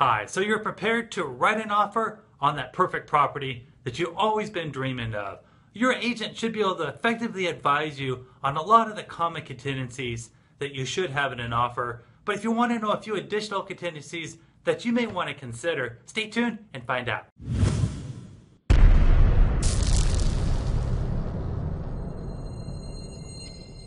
Hi, so you're prepared to write an offer on that perfect property that you've always been dreaming of. Your agent should be able to effectively advise you on a lot of the common contingencies that you should have in an offer. But if you want to know a few additional contingencies that you may want to consider, stay tuned and find out.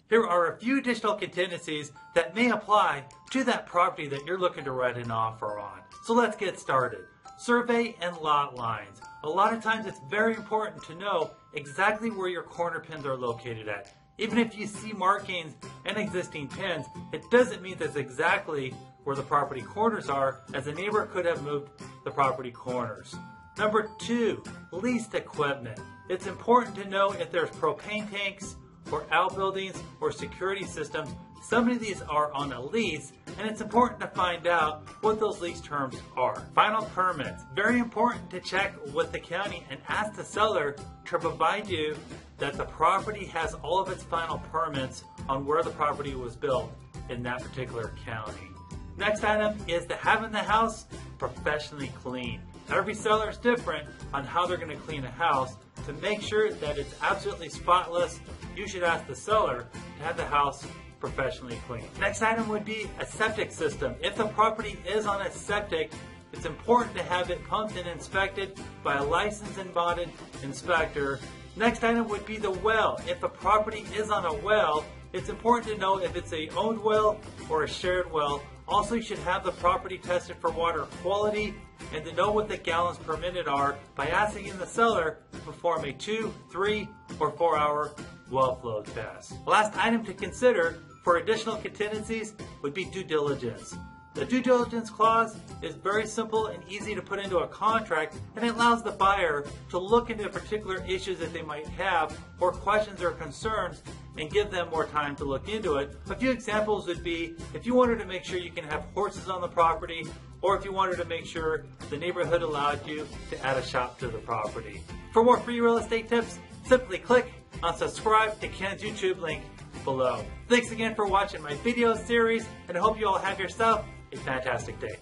Here are a few additional contingencies that may apply to that property that you're looking to write an offer on. So let's get started. Survey and lot lines. A lot of times it's very important to know exactly where your corner pins are located at. Even if you see markings and existing pins, it doesn't mean that's exactly where the property corners are, as a neighbor could have moved the property corners. Number 2, leased equipment. It's important to know if there's propane tanks or outbuildings or security systems. Some of these are on a lease, and it's important to find out what those lease terms are. Final permits. Very important to check with the county and ask the seller to provide you that the property has all of its final permits on where the property was built in that particular county. Next item is to having the house professionally cleaned. Every seller is different on how they're going to clean a house. To make sure that it's absolutely spotless, you should ask the seller to have the house professionally cleaned. Next item would be a septic system. If the property is on a septic, it's important to have it pumped and inspected by a licensed and bonded inspector. Next item would be the well. If a property is on a well, it's important to know if it's a owned well or a shared well. Also, you should have the property tested for water quality and to know what the gallons per minute are by asking the seller to perform a 2, 3, or 4 hour well flow test. The last item to consider for additional contingencies would be due diligence. The due diligence clause is very simple and easy to put into a contract, and it allows the buyer to look into particular issues that they might have or questions or concerns and give them more time to look into it. A few examples would be if you wanted to make sure you can have horses on the property, or if you wanted to make sure the neighborhood allowed you to add a shop to the property. For more free real estate tips, simply click on subscribe to Ken's YouTube link below. Thanks again for watching my video series, and I hope you all have yourself a fantastic day.